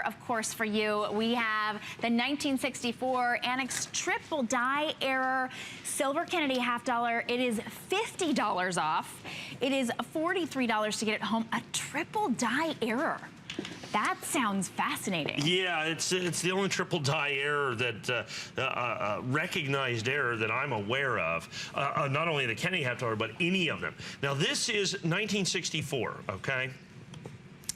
of course, for you. We have the 1964 ANACS TripleDie Error Silver Kennedy half dollar. It is $50 off. It is $43 to get it home. A TripleDie Error. That sounds fascinating. Yeah, it's the only TripleDie error that recognized error that I'm aware of. Not only the Kennedy half dollar, but any of them. Now this is 1964. Okay.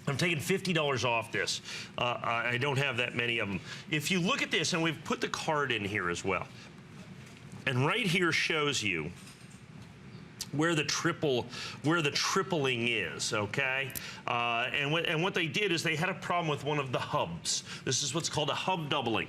I'm taking $50 off this. I don't have that many of them. If you look at this, and we've put the card in here as well, and right here shows you where the tripling is, okay? And what they did is they had a problem with one of the hubs. This is what's called a hub doubling.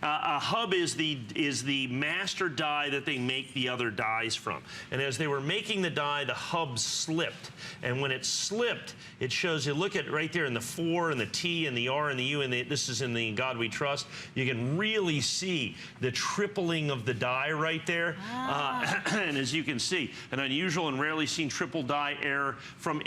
A hub is the master die that they make the other dies from. And as they were making the die, the hub slipped. And when it slipped, it shows you, look at right there in the 4 and the T and the R and the U, and this is in the God We Trust. You can really see the tripling of the die right there. And as you can see, an unusual and rarely seen TripleDie error from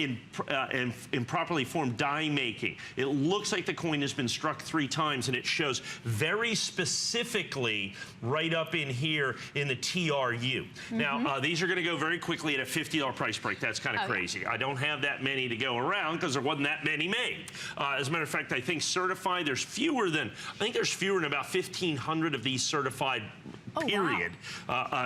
improperly formed die making. It looks like the coin has been struck 3 times, and it shows very specifically right up in here in the TRU. Now, these are going to go very quickly at a $50 price break. That's kind of crazy. I don't have that many to go around because there wasn't that many made. As a matter of fact, I think certified, there's fewer than about 1,500 of these certified. Period,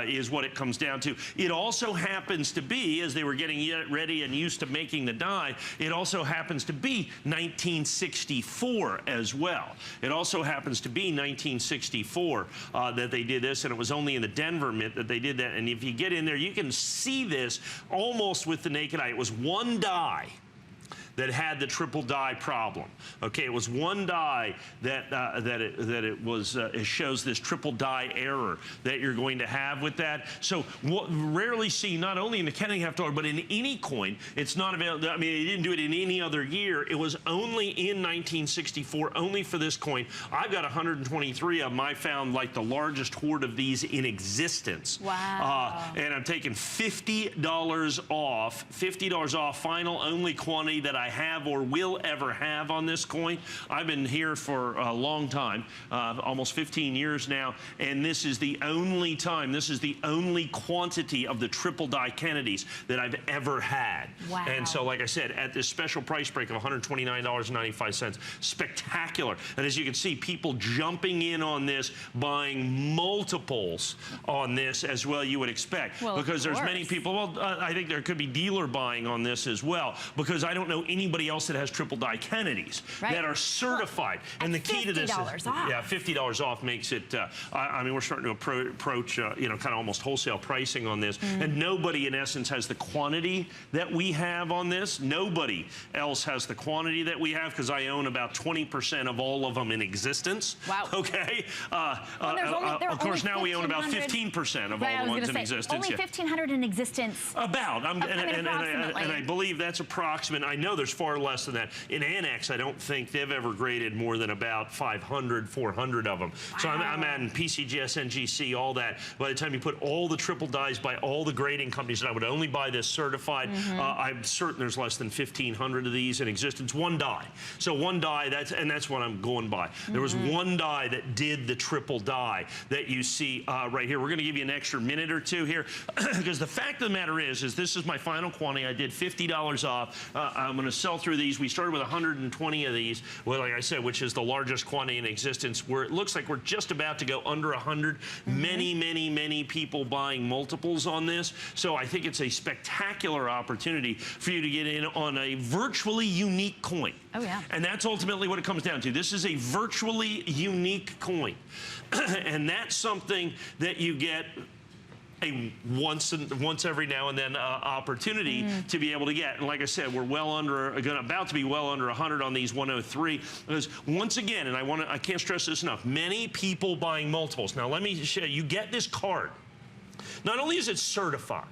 is what it comes down to. It also happens to be, as they were getting ready and used to making the die, it also happens to be 1964 as well. It also happens to be 1964 that they did this, and it was only in the Denver Mint that they did that. And if you get in there, you can see this almost with the naked eye. It was one die that had the TripleDie problem. Okay, it was one die that it shows this TripleDie error that you're going to have with that. So what rarely seen, not only in the Kennedy half dollar, but in any coin. It's not available. I mean, they didn't do it in any other year. It was only in 1964, only for this coin. I've got 123 of them. I found like the largest hoard of these in existence. Wow. And I'm taking $50 off. $50 off, final only quantity that I have or will ever have on this coin. I've been here for a long time, almost 15 years now, and this is the only time, this is the only quantity of the TripleDie Kennedys that I've ever had. Wow. And so, like I said, at this special price break of $129.95, spectacular. And as you can see, people jumping in on this, buying multiples on this as well, you would expect. Well, because there's many people, well, I think there could be dealer buying on this as well, because I don't know anybody else that has TripleDie Kennedys that are certified. Well, and the key to this is, yeah, $50 off makes it, I mean, we're starting to approach, you know, kind of almost wholesale pricing on this. And nobody, in essence, has the quantity that we have on this. Nobody else has the quantity that we have, because I own about 20% of all of them in existence. Wow. Okay? Of course, now we own about 15% of all the ones in existence. Only 1,500 in existence. About. And I believe that's approximate. I know there's far less than that. In ANACS, I don't think they've ever graded more than about 500, 400 of them. Wow. So I'm adding PCGS, NGC, all that. By the time you put all the TripleDies by all the grading companies, and I would only buy this certified, I'm certain there's less than 1,500 of these in existence. One die. So one die, that's what I'm going by. There was one die that did the TripleDie that you see right here. We're going to give you an extra minute or two here, because the fact of the matter is this is my final quantity. I did $50 off. I'm going to sell through these. We started with 120 of these, well, like I said, which is the largest quantity in existence, where it looks like we're just about to go under 100. Many people buying multiples on this. So I think it's a spectacular opportunity for you to get in on a virtually unique coin. Oh, yeah. And that's ultimately what it comes down to. This is a virtually unique coin. And that's something that you get a once every now and then opportunity to be able to get. And like I said, we're about to be well under 100 on these 103. Because once again, and I can't stress this enough, many people buying multiples. Now let me show you. You get this card. Not only is it certified,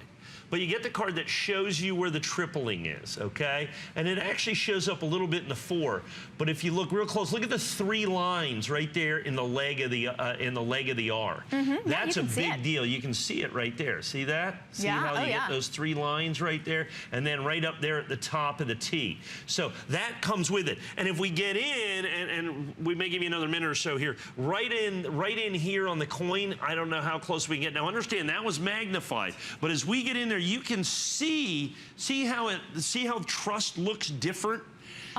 but you get the card that shows you where the tripling is, okay? And it actually shows up a little bit in the 4. But if you look real close, look at the 3 lines right there in the leg of the R. That's a big deal. You can see it right there. See that? See how you get those 3 lines right there? And then right up there at the top of the T. So that comes with it. And if we get in, and we may give you another minute or so here. Right in here on the coin, I don't know how close we can get. Now understand, that was magnified. But as we get in there, you can see how trust looks different.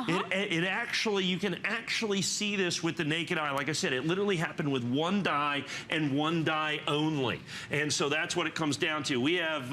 It actually, you can actually see this with the naked eye. Like I said, it literally happened with one die and one die only. And so that's what it comes down to. We have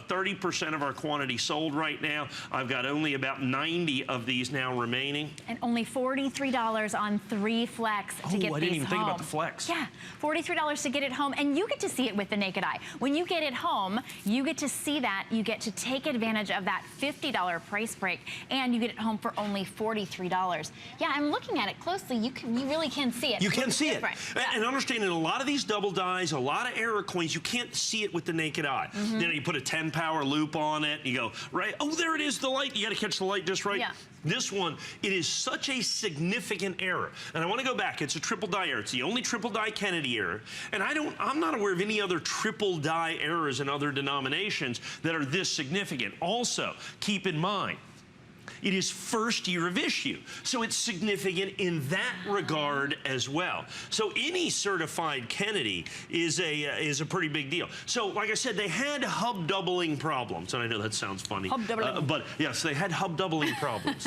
30% of our quantity sold right now. I've got only about 90 of these now remaining. And only $43 on 3 flex to get these home. Oh, I didn't even think about the flex. Yeah, $43 to get it home, and you get to see it with the naked eye. When you get it home, you get to see that. You get to take advantage of that $50 price break, and you get it home for only $43. Yeah, I'm looking at it closely. You really can see it. You can see it. Yeah. And understand, in a lot of these double dies, a lot of error coins, you can't see it with the naked eye. You know, you put a 10 power loop on it, you go, right, oh, there it is, the light. You got to catch the light just right. Yeah. This one, it is such a significant error. And I want to go back. It's a triple die error. It's the only triple die Kennedy error. And I'm not aware of any other triple die errors in other denominations that are this significant. Also, keep in mind, it is first year of issue. So it's significant in that regard as well. So any certified Kennedy is a pretty big deal. So like I said, they had hub doubling problems. And I know that sounds funny. Hub doubling. But yes, they had hub doubling problems.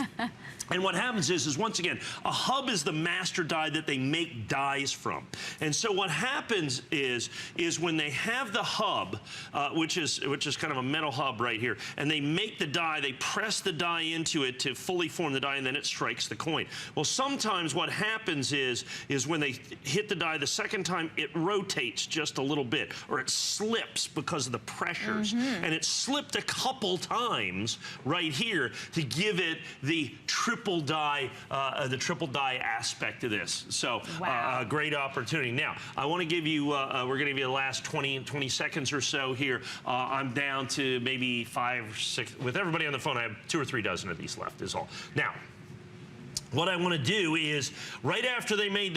And what happens is once again, a hub is the master die that they make dies from. And so what happens is when they have the hub, which is kind of a metal hub right here, and they make the die, they press the die into it to fully form the die, and then it strikes the coin. Well, sometimes what happens is when they hit the die the second time, it rotates just a little bit, or it slips because of the pressures. And it slipped a couple times right here to give it the triple die aspect of this. So wow. A great opportunity. Now, I want to give you, we're going to give you the last 20 seconds or so here. I'm down to maybe 5 or 6. With everybody on the phone, I have 2 or 3 dozen of these left is all. Now, what I want to do is, right after they made